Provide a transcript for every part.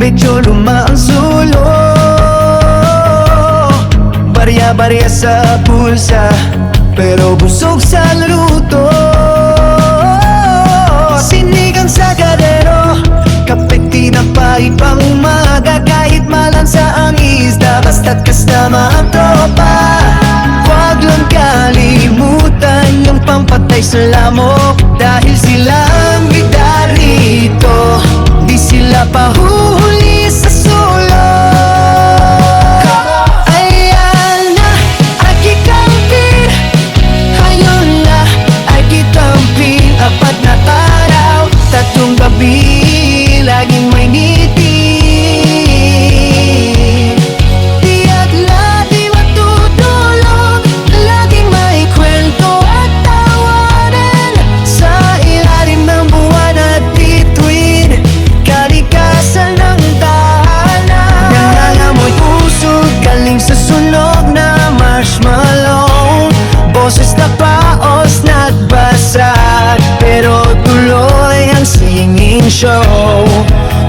medyo luma ang sulo, barya-barya sa pulsa, pero busog sa luto. Sinigang sa kadero, kapit tinapay pang umaga, kahit malansa ang isda, basta't kasama ang tropa. Huwag lang kalimutan yung pampatay sa lamok, dahil sila ang bida rito, di sila pahuhuli sa sulok. Ayan na, ay kikampin, ayun na, ay kitampin. Apat na araw, tatlong gabi, laging may ngiti. Boses na paos nagbasag, pero tuloy ang singing show.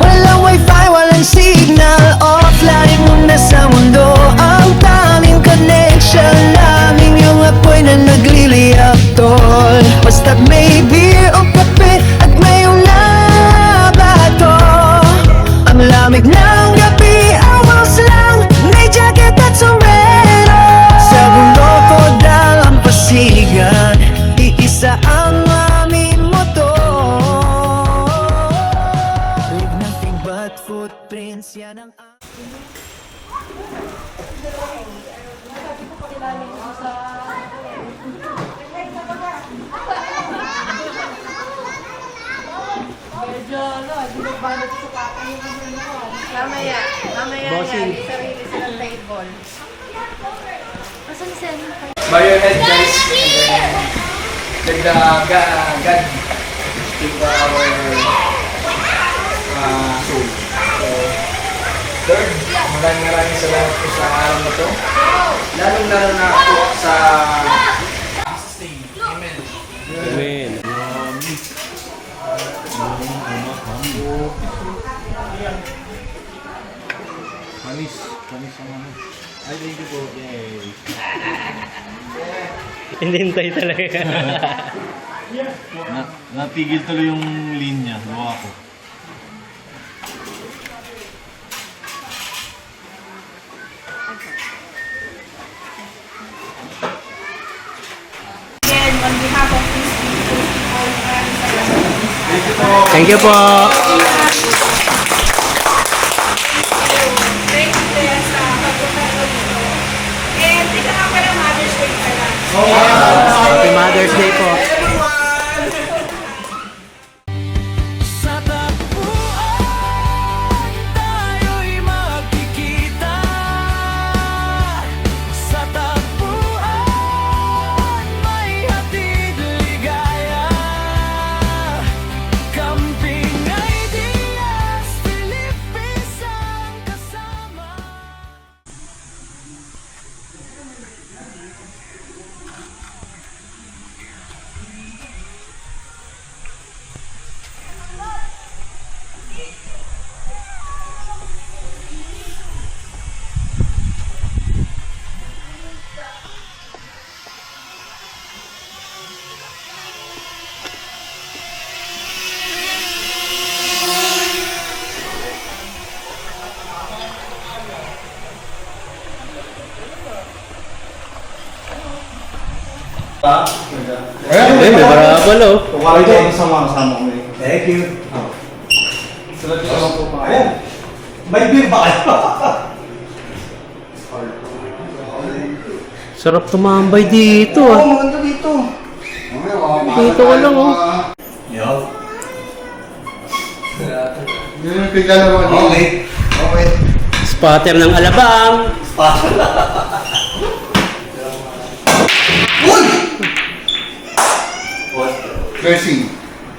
Walang wifi, walang signal, offline muna sa mundo. Ang tanging connection namin yung apoy na nagliliyap, tol. Basta't may beer o kape at mayroong nabato. Ang lamig ng gabi, awas lang, may jacket at sombrero. Sa buloko dal ang pasigan, iisa ang aming motor. Leave nothing but footprints, yan ang Mamaya yan, sarili silang table. Bow your head, guys. And then, God give our soul. So, Lord, maraming salamat po sa araw na to. Lalong-lalo na po sa Jesus' name. Amen. Amen. Manis ang ano. Ay, thank you po. Yay. Hinihintay talaga. Natigil tuloy yung linya. Luwa ko. Again, on behalf of these people, maraming salamat. Thank you po. Thank you din sa pagpunta dito. And ito nga pala Mother's Day pala. Happy Mother's Day po. Sa tagpuan, tayo'y magkikita. Sa tagpuan, may hatid ligaya. Camping Ideas, Philippines ang kasama. May barabal oh. Kumain ko ang sama-sama ko eh. Thank you. Sarap yung mga po pa. May beer ba kayo? Sarap tumambay dito ah. Maganda dito. Dito ka lang oh. Yo. Yun yung pigla naman. Okay. Okay. Spotter ng Alabang. Uy! Dressing.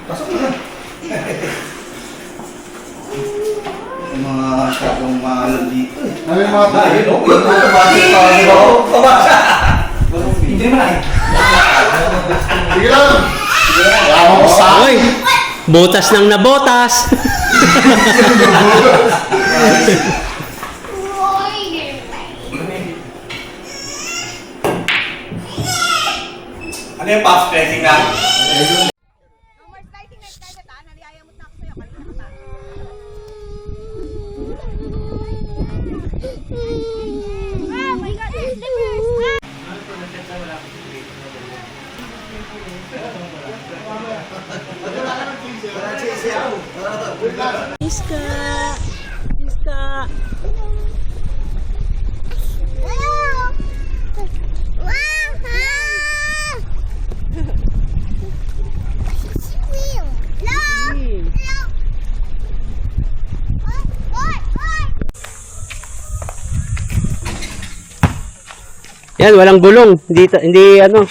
Pasok na. Yung mga masyadong maalam dito eh. Ano yung mga Ayun, oh. Yung mga pabasa. Hindi naman ay. Sige lang. Yaman ko sa Oy, botas ng nabotas. Ano yung pass pressing na? Oh my God, there's slippers! Iska. Iska. Yan, walang gulong. Hindi ano,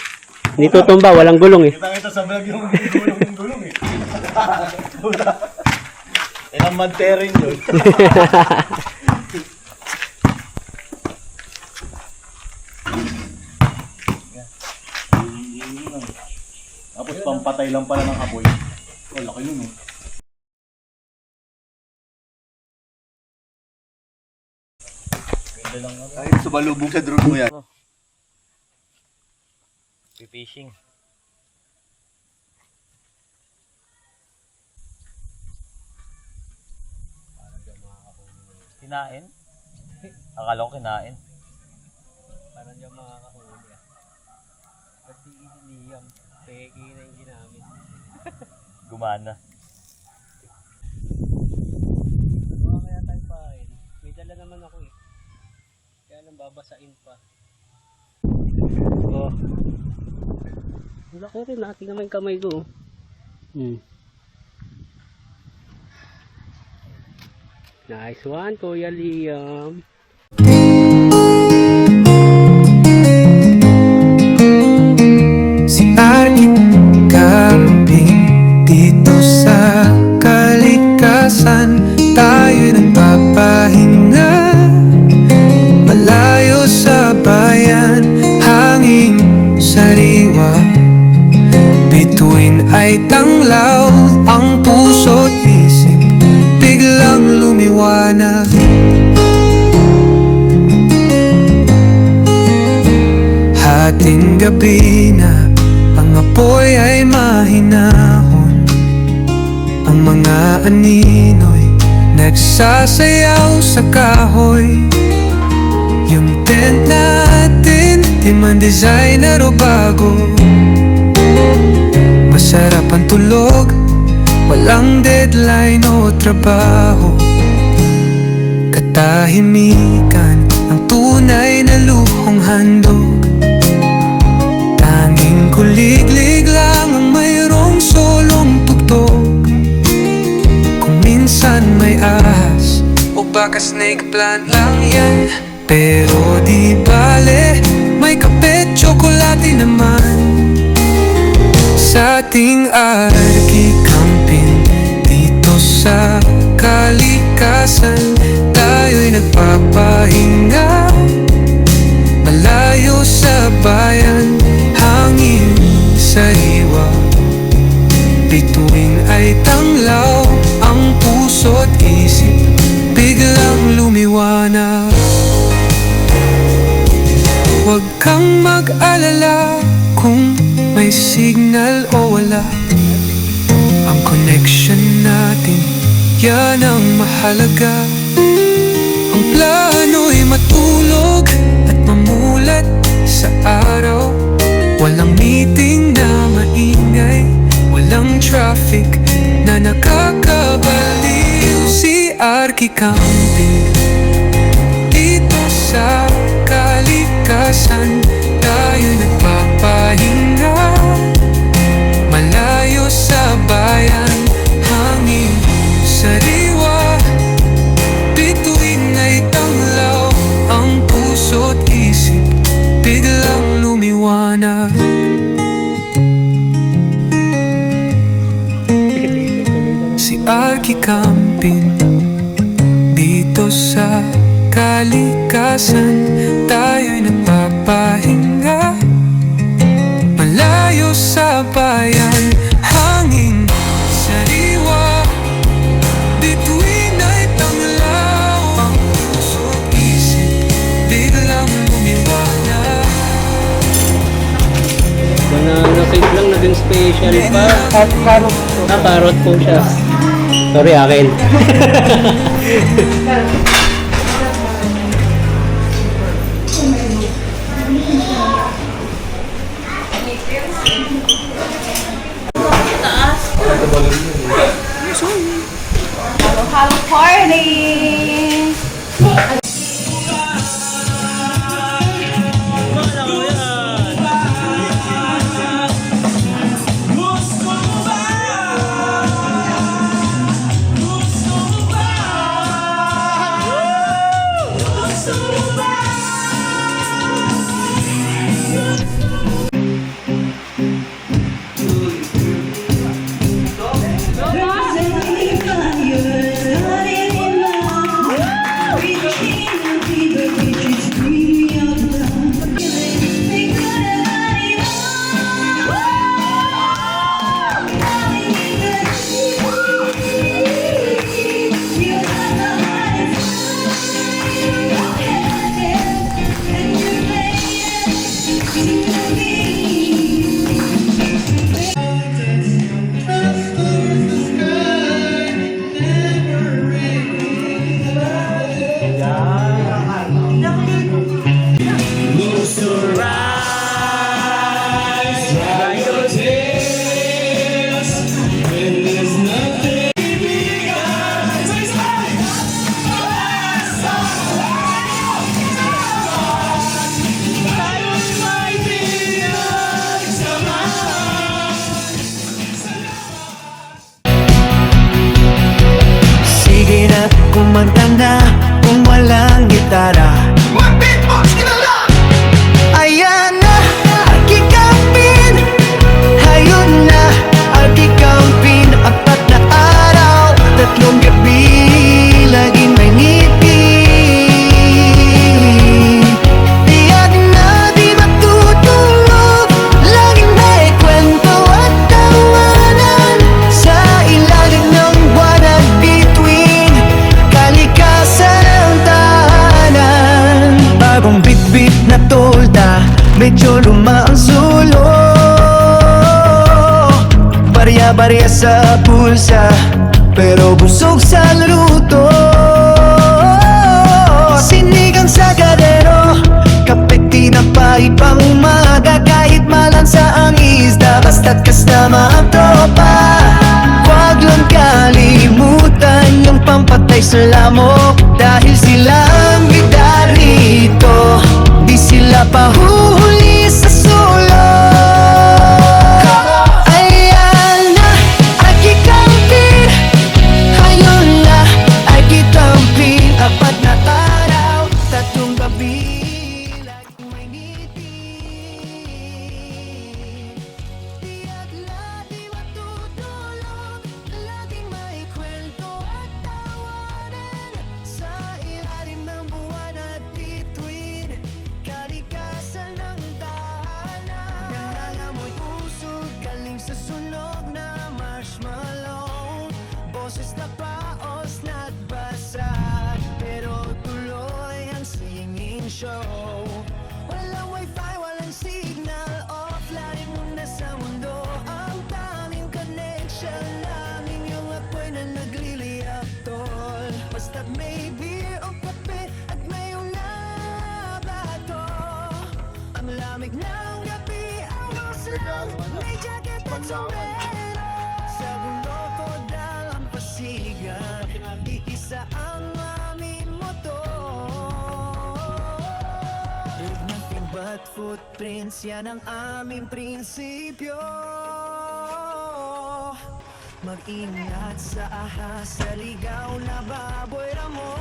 hindi tutumba, walang gulong eh. Kita ito sa vlog yung gulong eh. Ilang manterin yun. Tapos pampatay lang pala ng apoy. Oh, laki nun eh. Ay, sumalubong sa drone mo yan. Fishing. Kinain? Akala ko kinain. Parang yung makakahuli ah. Kasi iniliyam, peki na yung ginamit. Gumana. Kaya tayo pain. May dala naman ako eh. Kaya lang babasain pa. Oh. Wala ko rin, natin naman yung kamay ko. Nice one, Kuya Liam. Si Arkin camping dito sa kalikasan. Tayo nagpapahinga malayo sa bayan, hanging sariwa. Bituin ay tanglaw ang puso't isip, biglang lumiwanag. gabi na ang apoy ay mahinahon, ang mga anino'y nagsasayaw sa kahoy. Yung tent natin, di man designer o bago, masarap ang tulog, walang deadline o trabaho. Katahimikan ang tunay na luhong handog, tanging kuliglig lang ang mayroong solong tugtog. Kung minsan may ahas o baka snake plant lang yan, pero di bale, may kape, tsokolate naman. Sa ating arki-camping dito sa kalikasan, tayo'y nagpapahinga malayo sa bayan. Hangin sariwa, bituin ay tanglaw, ang puso't isip biglang lumiwanag. Huwag kang mag-alala kung may signal o wala, ang connection natin, yan ang mahalaga. Ang plano'y matulog at mamulat sa araw, walang meeting na maingay, walang traffic na nakakabaliw. Si arki-camping dito sa kalikasan, tayo'y nagpapahinga malayo sa bayan. Hangin sariwa, bituin ay tanglaw, ang puso't isip biglang lumiwanag. Si arki-camping dito sa kalikasan, tayo'y nagpapahinga malayo sa bayan. Hangin sariwa, bituin ay tanglaw, ang puso't isip biglang lumiwanag. Banana cake lang, naging special pa. Carrot po. Carrot po siya. Sorry, akin. Halo party! kumanta na kung walang gitara. Ayan na, Arki-Camping. Hayun na, Arki-Camping. 4 na araw, 3 gabi, laging may ngipin. Tiyak na di matutulog, laging may kwento at tawanan. Sa ilalim ng buwan at bituin, kalikasan ang tahanan. barya sa bulsa, pero busog sa luto. Sinigang sa kadero, kape tinapay pang umaga. Kahit malansa ang isda, basta't kasama ang tropa. Huwag lang kalimutan yung pampatay sa lamok, dahil sila ang bida rito, di sila pahuhuli sa sulok. Ayan na, ay kikampin. Ayun na, ay kitampin. Apat na araw, tatlong gabi, laging may ngiti. Tiyak na di matutulog, laging may kwento at tawanan. Sa ilalim ng buwan at bituin, kalikasan ng tahanan. Nangangamoy usok galing sa sunog na marshmallow. Boses na paos na't basag, pero tuloy ang singing show. Walang wifi, walang signal, offline muna sa mundo. Ang tanging connection namin yung apoy na nagliliyak, tol. Basta't may beer o kape at may bato. Ang lamig ng gabi, ayos lang, may jacket at sombrero. Sa gulo ko dal ang pasigan, iisa ang aming motor. With nothing but footprints, yan ang aming prinsipyo. Mag-ingat sa ahas, sa ligaw na baboy ramo.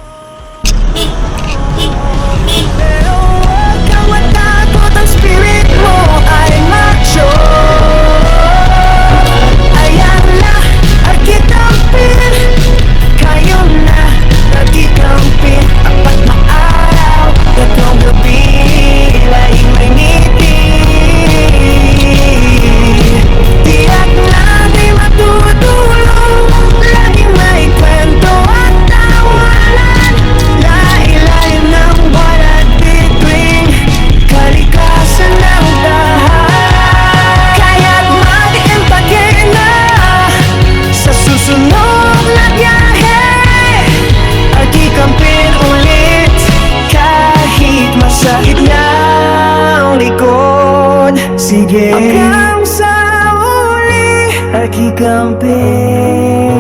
Pero huwag kang matakot, ang spirit mo ay macho. Ayan na, agitampin. Kayo na, agitampin. Apat na araw, tatlong gabi, laging may ngiti. Tiyak na di matutulog, laging may kwento at tawanan. Lailalim ng buwan at bituin, kalikasan ng tahanan. Kaya't mag-impake na sa susunod na biyahe, at ikampin ulit kahit masakit na ang likod. Sige, hanggang sa uli, at ikampin.